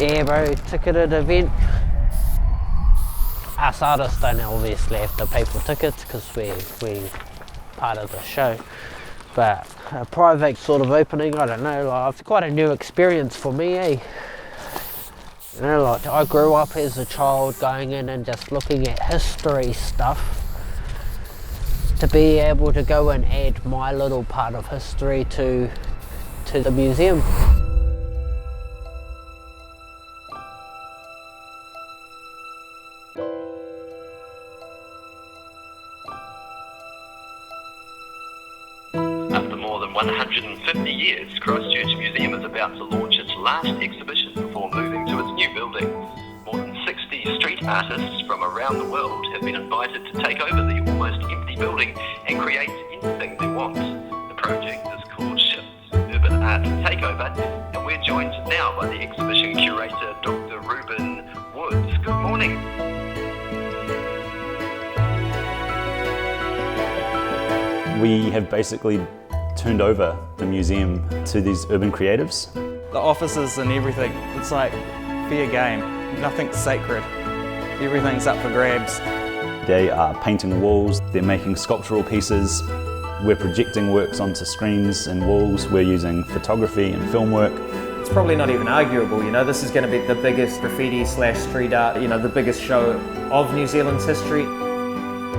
Yeah bro, ticketed event. Us artists don't obviously have to pay for tickets because we're part of the show. But a private sort of opening, I don't know, like, it's quite a new experience for me, eh? You know, like I grew up as a child going in and just looking at history stuff. To be able to go and add my little part of history to the museum. After more than 150 years, Christchurch Museum is about to launch its last exhibition before moving to its new building. More than 60 street artists from around the world have been invited to take over the almost empty building and create anything they want. The project is called Urban Art Takeover, and we're joined now by the exhibition curator, Dr Reuben Woods. Good morning. We have basically turned over the museum to these urban creatives. The offices and everything, it's like fair game, nothing's sacred, everything's up for grabs. They are painting walls, they're making sculptural pieces, we're projecting works onto screens and walls, we're using photography and film work. It's probably not even arguable, you know, this is going to be the biggest graffiti / street art, you know, the biggest show of New Zealand's history.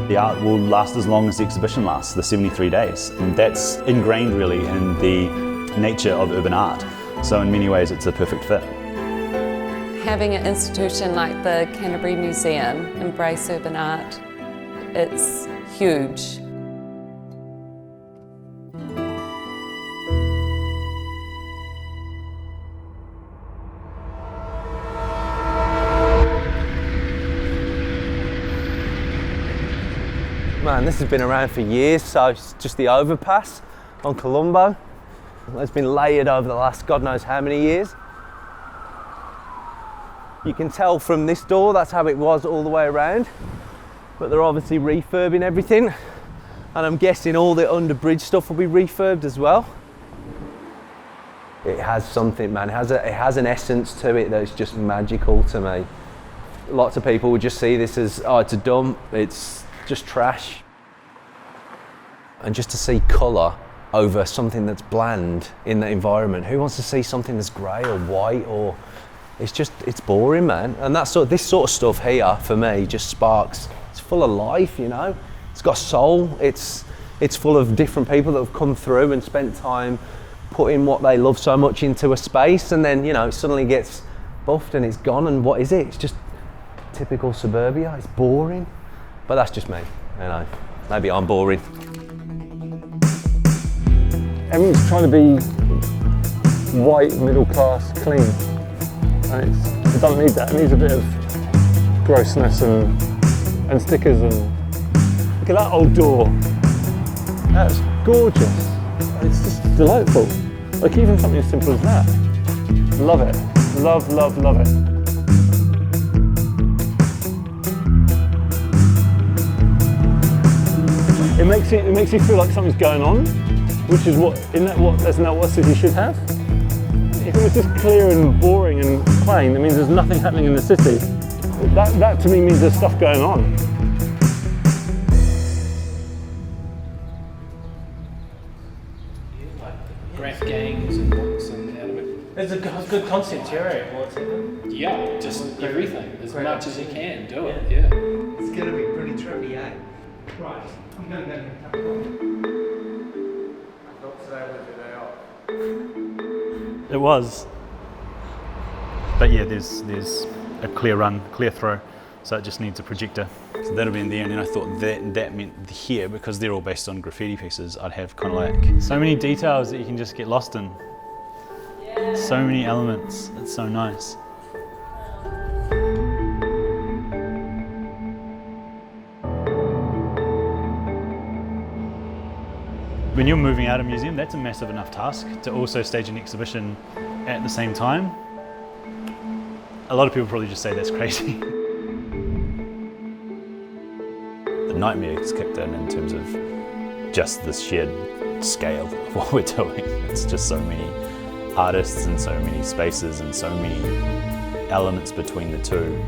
The art will last as long as the exhibition lasts, the 73 days. And that's ingrained really in the nature of urban art. So in many ways it's a perfect fit. Having an institution like the Canterbury Museum embrace urban art, it's huge. Man, this has been around for years, so it's just the overpass on Colombo. It's been layered over the last God knows how many years. You can tell from this door that's how it was all the way around, but they're obviously refurbing everything, and I'm guessing all the under-bridge stuff will be refurbed as well. It has something, man, it has an essence to it that's just magical to me. Lots of people would just see this as, oh, it's a dump, it's just trash. And just to see colour over something that's bland in the environment, who wants to see something that's grey or white, or it's boring, man. And this sort of stuff here for me just sparks. It's full of life, you know. It's got soul. It's full of different people that have come through and spent time putting what they love so much into a space, and then, you know, it suddenly gets buffed and it's gone, and what is it? It's just typical suburbia. It's boring. But that's just me, you know. Maybe I'm boring. Everyone's trying to be white, middle class, clean. And it doesn't need that. It needs a bit of grossness and stickers. And look at that old door. That's gorgeous. It's just delightful. Like even something as simple as that. Love it. Love, love, love it. It makes you feel like something's going on, which is isn't that what a city should have? If it was just clear and boring and plain, that means there's nothing happening in the city. That to me means there's stuff going on. Graph gangs and books and anime. It's a good concept here, eh? Yeah, just everything, as much as you can, do it, yeah. It's going to be pretty trippy, eh? Right, I'm going to go and have a It was. But yeah, there's a clear run, clear throw, so it just needs a projector. So that'll be in there, and then I thought that meant here, because they're all based on graffiti pieces, I'd have kind of like so many details that you can just get lost in. Yeah. So many elements, it's so nice. When you're moving out a museum, that's a massive enough task to also stage an exhibition at the same time. A lot of people probably just say that's crazy. The nightmare has kicked in terms of just the sheer scale of what we're doing. It's just so many artists and so many spaces and so many elements between the two.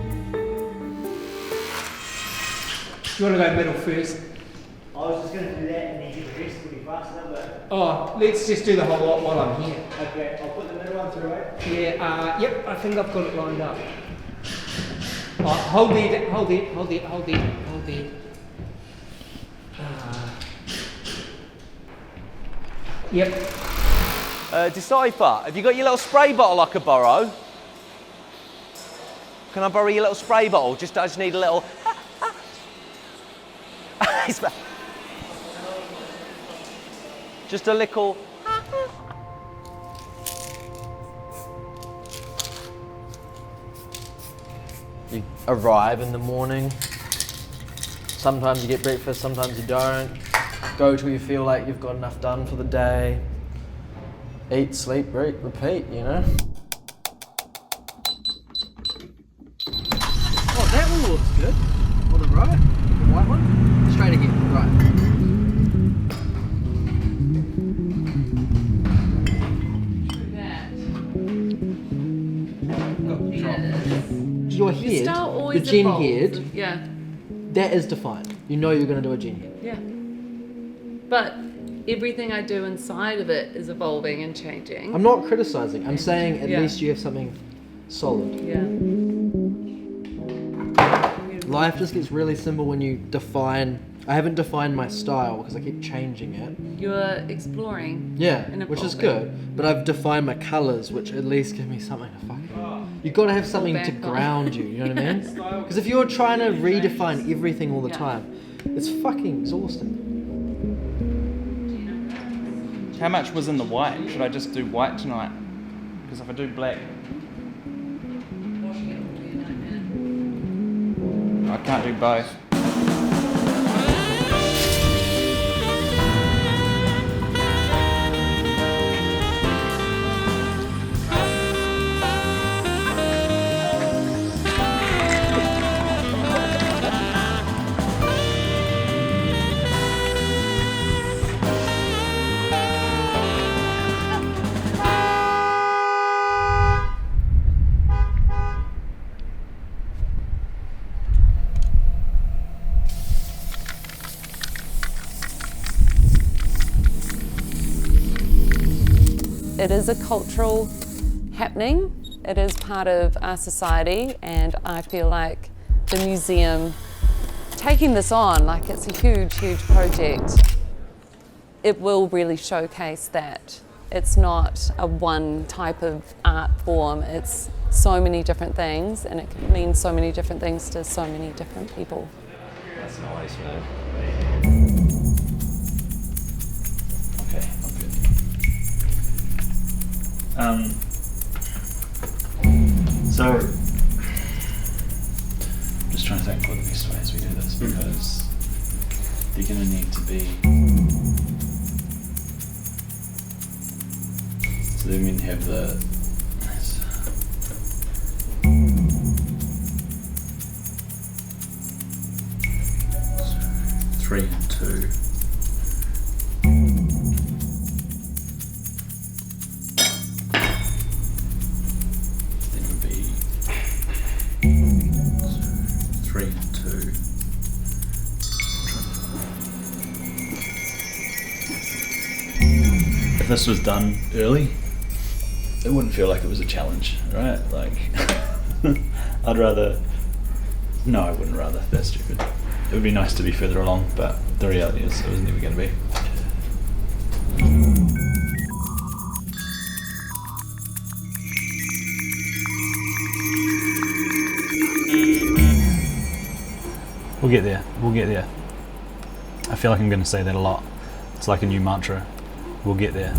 You want to go middle first? I was just going to do that and then get the rest pretty fast, but... Oh, let's just do the whole lot while I'm here. Okay, I'll put the middle one through, eh? Yeah, yep, I think I've got it lined up. Oh, hold there, hold there, hold there, hold there, hold there. Yep. Decipher, have you got your little spray bottle I could borrow? Can I borrow your little spray bottle? I just need a little... Just a little... You arrive in the morning. Sometimes you get breakfast, sometimes you don't. Go till you feel like you've got enough done for the day. Eat, sleep, repeat, you know? Oh, that one looks good. On the right, the white one. Straight again, right. Your head, the gen head, yeah, that is defined. You know you're going to do a gen head. yeah. But everything I do inside of it is evolving and changing. I'm not criticising. I'm saying at Yeah. least you have something solid. Yeah. Life just gets really simple when you define. I haven't defined my style because I keep changing it. You're exploring. Yeah, and which is evolving. good. But I've defined my colours, which at least give me something to fucking... You've got to have something to back on. ground you, you know what I mean? Because if you're trying to redefine everything all the time, it's fucking exhausting. How much was in the white? Should I just do white tonight? Because if I do black... I can't do both. It is a cultural happening. It is part of our society, and I feel like the museum taking this on, like it's a huge, huge project, it will really showcase that it's not a one type of art form, it's so many different things, and it can mean so many different things to so many different people. That's nice, man. Okay, I'm good. So, I'm just trying to think what the best ways we do this, because they're going to need to be. So then we have the. 3 and 2. Then it would be 3 and 2. If this was done early, it wouldn't feel like it was a challenge, right? Like, I'd rather. No, I wouldn't rather. That's stupid. It would be nice to be further along, but the reality is it was never going to be. We'll get there. We'll get there. I feel like I'm going to say that a lot. It's like a new mantra. We'll get there.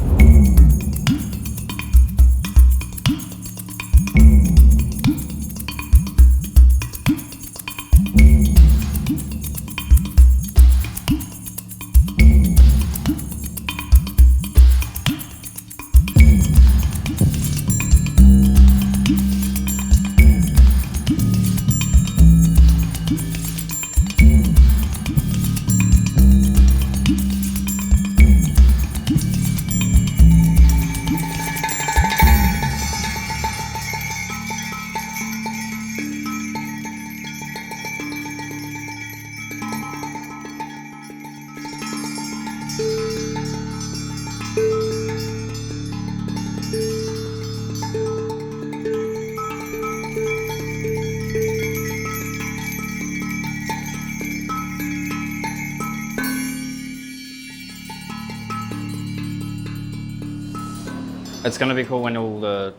It's going to be cool when all the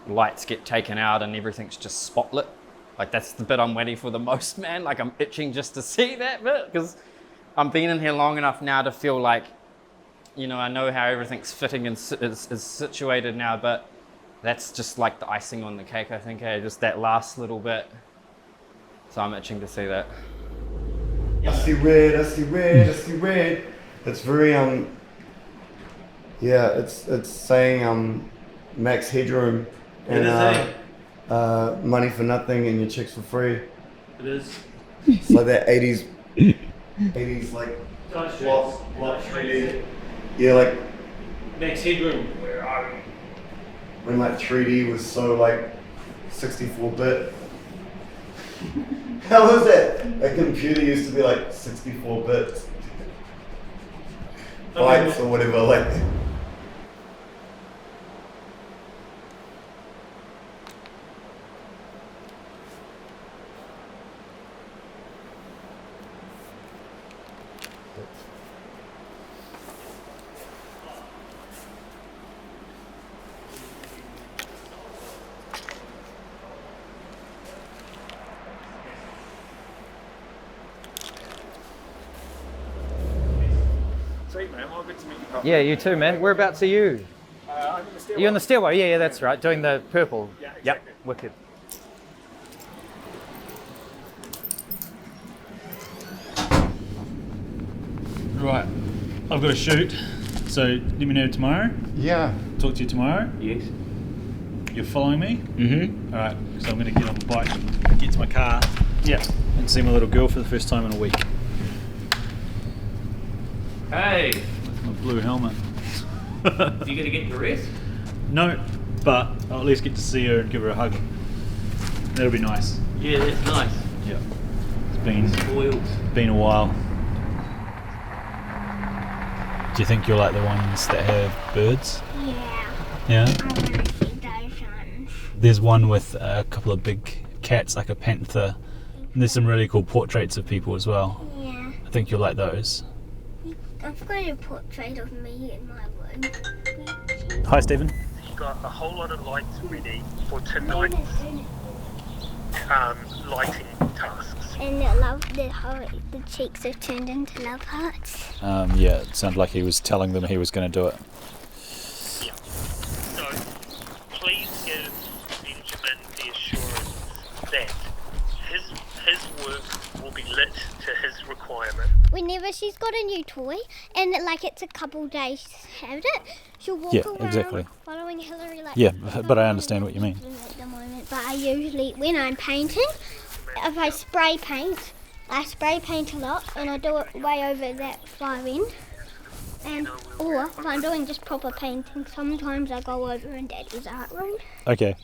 lights get taken out and everything's just spotlit. Like that's the bit I'm waiting for the most, man. Like I'm itching just to see that bit because I'm been in here long enough now to feel like, you know, I know how everything's fitting and is situated now, but that's just like the icing on the cake, I think, hey? Just that last little bit. So I'm itching to see that. I see red, I see red, I see red. It's very, yeah, it's saying max headroom and money for nothing and your chicks for free. It is. It's like that 80s like block 3D. Yeah, like Max headroom. Where are we? When like 3D was so like 64-bit. How was that? A computer used to be like 64 bits. Bytes or whatever, like. Sweet, man. Well, good to meet you. Yeah, you too, man. Whereabouts are you? I'm in the stairwell. You're on the stairwell? Yeah, that's right. Doing the purple. Yeah, exactly. Yep, wicked. Right, I've got a shoot, so let me know tomorrow. Yeah. Talk to you tomorrow. Yes. You're following me? Mm-hmm. All right, so I'm going to get on the bike, get to my car, and see my little girl for the first time in a week. Hey, With my blue helmet. you gonna get your rest? No, but I'll at least get to see her and give her a hug. That'll be nice. Yeah, that's nice. Yeah. It's Spoiled. been a while. Do you think you're like the ones that have birds? Yeah. Yeah? I want to see those ones. There's one with a couple of big cats, like a panther. And there's some really cool portraits of people as well. Yeah. I think you'll like those. I've got a portrait of me in my room. Hi, Stephen. You got a whole lot of lights ready for tonight's lighting tasks. And the cheeks are turned into love hearts. Yeah, it sounded like he was telling them he was going to do it. Yeah. So please give Benjamin the assurance that his work will be lit to his requirement. Whenever she's got a new toy and like it's a couple days to have it, she'll walk around exactly. following Hillary like. Yeah, but I understand what you mean. At the moment, but I usually, when I'm painting, if I spray paint a lot and I do it way over that far end. Or if I'm doing just proper painting, sometimes I go over in Daddy's art room. Okay.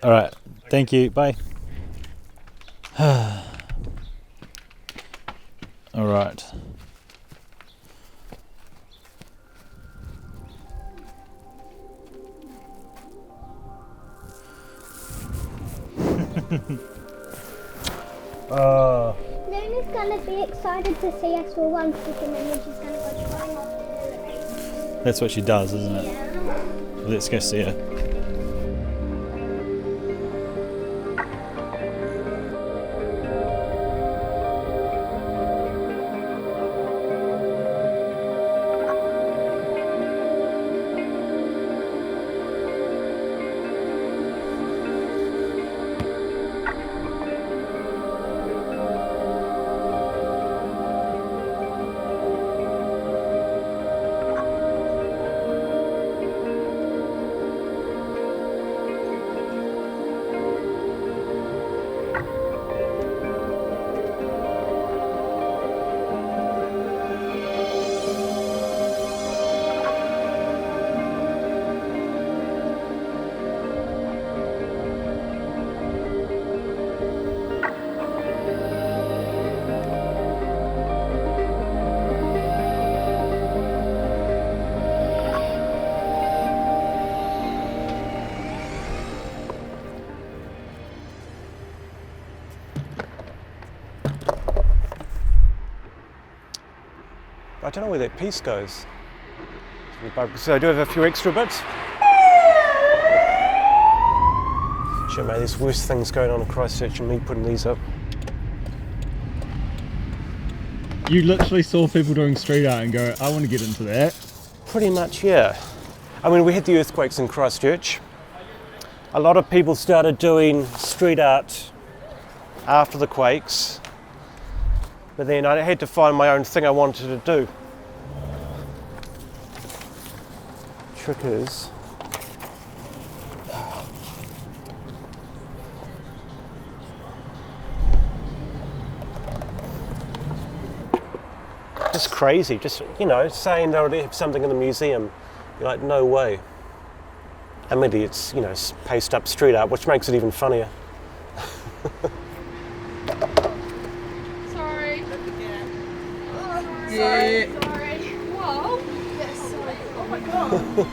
All right. Thank you. Bye. All right. Luna's gonna be excited to see us for 1 second and then she's gonna go flying off the elevator. That's what she does, isn't it? Yeah. Let's go see her. I don't know where that piece goes. So I do have a few extra bits. Shit, mate, there's worse things going on in Christchurch than me putting these up. You literally saw people doing street art and go, I want to get into that. Pretty much, yeah. I mean, we had the earthquakes in Christchurch. A lot of people started doing street art after the quakes, but then I had to find my own thing I wanted to do. Trick is, just crazy, just, you know, saying they already have something in the museum. You're like, no way. And maybe it's, you know, paste up street art, which makes it even funnier. Sorry. Yeah. Sorry. Whoa. Yes, sorry. Oh my god.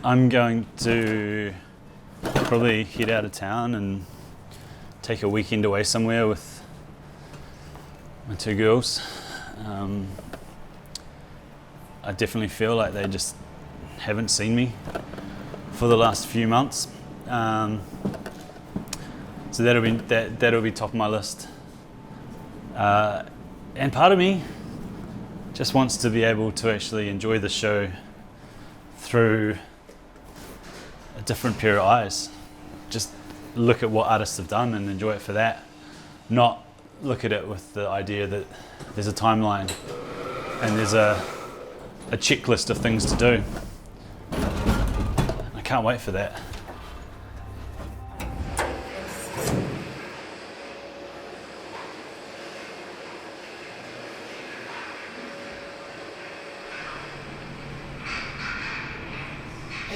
I'm going to probably head out of town and take a weekend away somewhere with my two girls. I definitely feel like they just haven't seen me for the last few months. So that'll be top of my list. And part of me just wants to be able to actually enjoy the show through a different pair of eyes. Just look at what artists have done and enjoy it for that. Not look at it with the idea that there's a timeline and there's a checklist of things to do. I can't wait for that.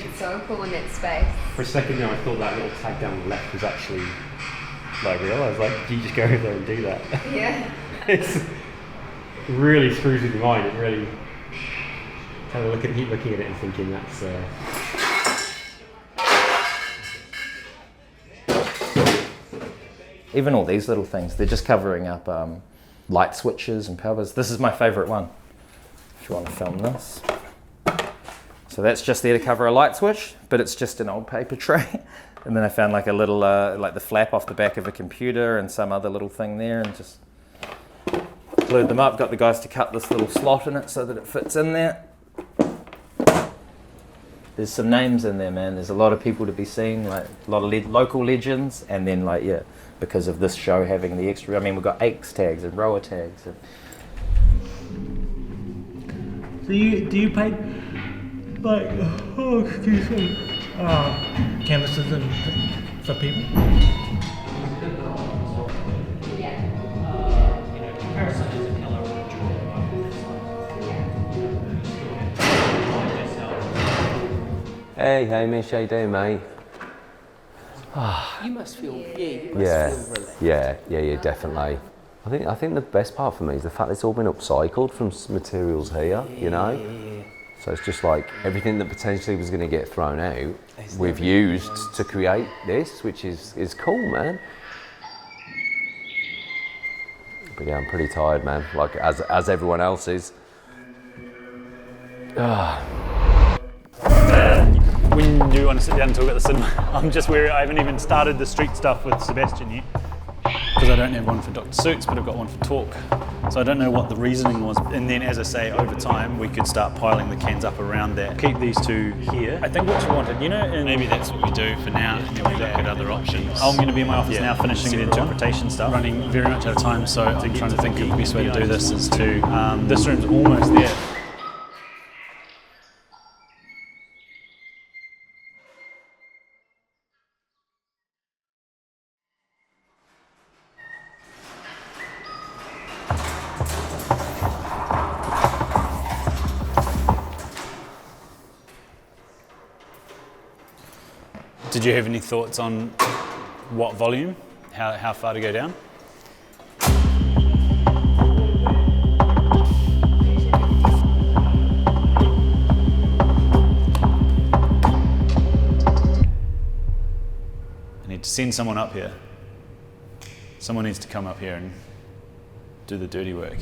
It's so cool in that space. For a second there I thought that little tag down the left was actually like real. I was like, you just go over there and do that. Yeah. It's really screws with your mind. It really kind of keep looking at it and thinking that's Even all these little things, they're just covering up light switches and powers. This is my favourite one, if you want to film this. So that's just there to cover a light switch, but it's just an old paper tray. And then I found like a little, like the flap off the back of a computer and some other little thing there, and just glued them up. Got the guys to cut this little slot in it so that it fits in there. There's some names in there, man. There's a lot of people to be seen, like a lot of local legends, and then like, yeah, because of this show having the extra, I mean, we've got Aches tags and rower tags. And So do you paint like, oh excuse me, canvases and for people? Hey Hamish, how you doing, mate? You must feel, feel relaxed. Yeah, definitely. I think the best part for me is the fact that it's all been upcycled from materials here, you know? Yeah. So it's just like everything that potentially was going to get thrown out, we've used to create this, which is cool, man. But yeah, I'm pretty tired, man, like as everyone else is. When do you want to sit down and talk about the cinema? I'm just wary. I haven't even started the street stuff with Sebastian yet, because I don't have one for Dr. Suits, but I've got one for Talk. So I don't know what the reasoning was. And then, as I say, over time, we could start piling the cans up around that. Keep these two here. I think what you wanted, you know, and maybe that's what we do for now, and then we look at other options. I'm going to be in my office now finishing the interpretation stuff, running very much out of time, so I'm trying to think of the best way to do this is to, this room's almost there. Did you have any thoughts on what volume, how far to go down? I need to send someone up here. Someone needs to come up here and do the dirty work.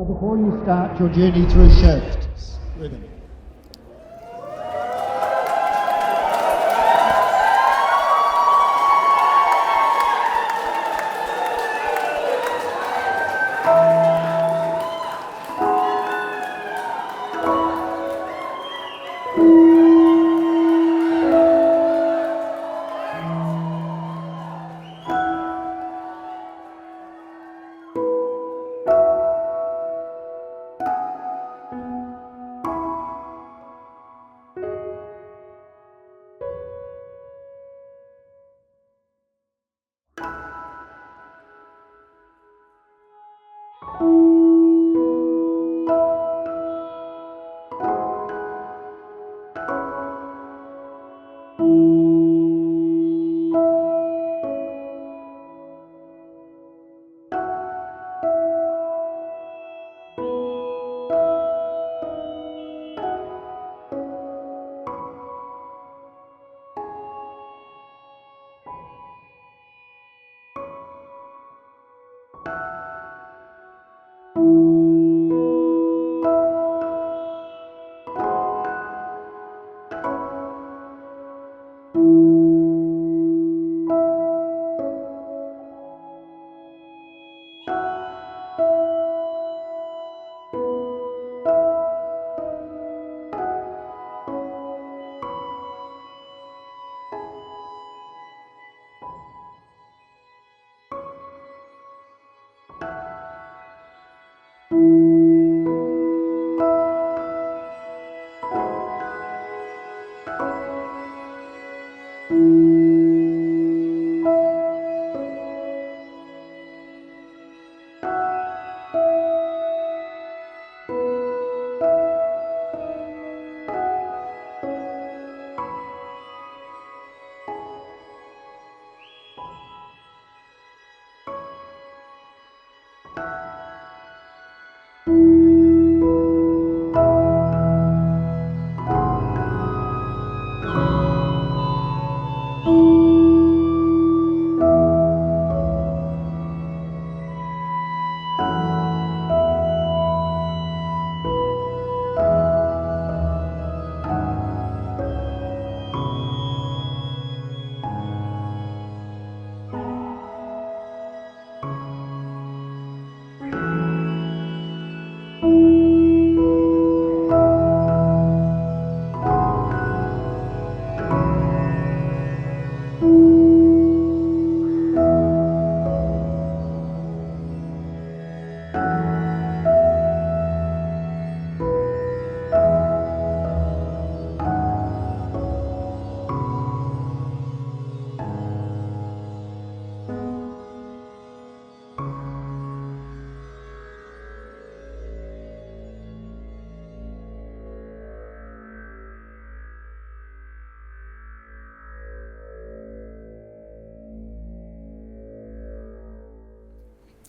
Before you start your journey through shifts, Reuben.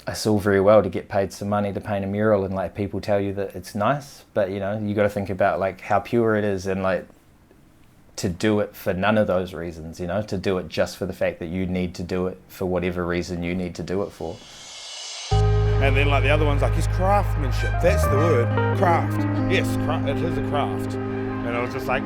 It's all very well to get paid some money to paint a mural and like people tell you that it's nice, but you know, you got to think about like how pure it is and like to do it for none of those reasons, you know, to do it just for the fact that you need to do it for whatever reason you need to do it for. And then like the other one's like, it's craftsmanship, that's the word, craft. Yes, it is a craft. And I was just like,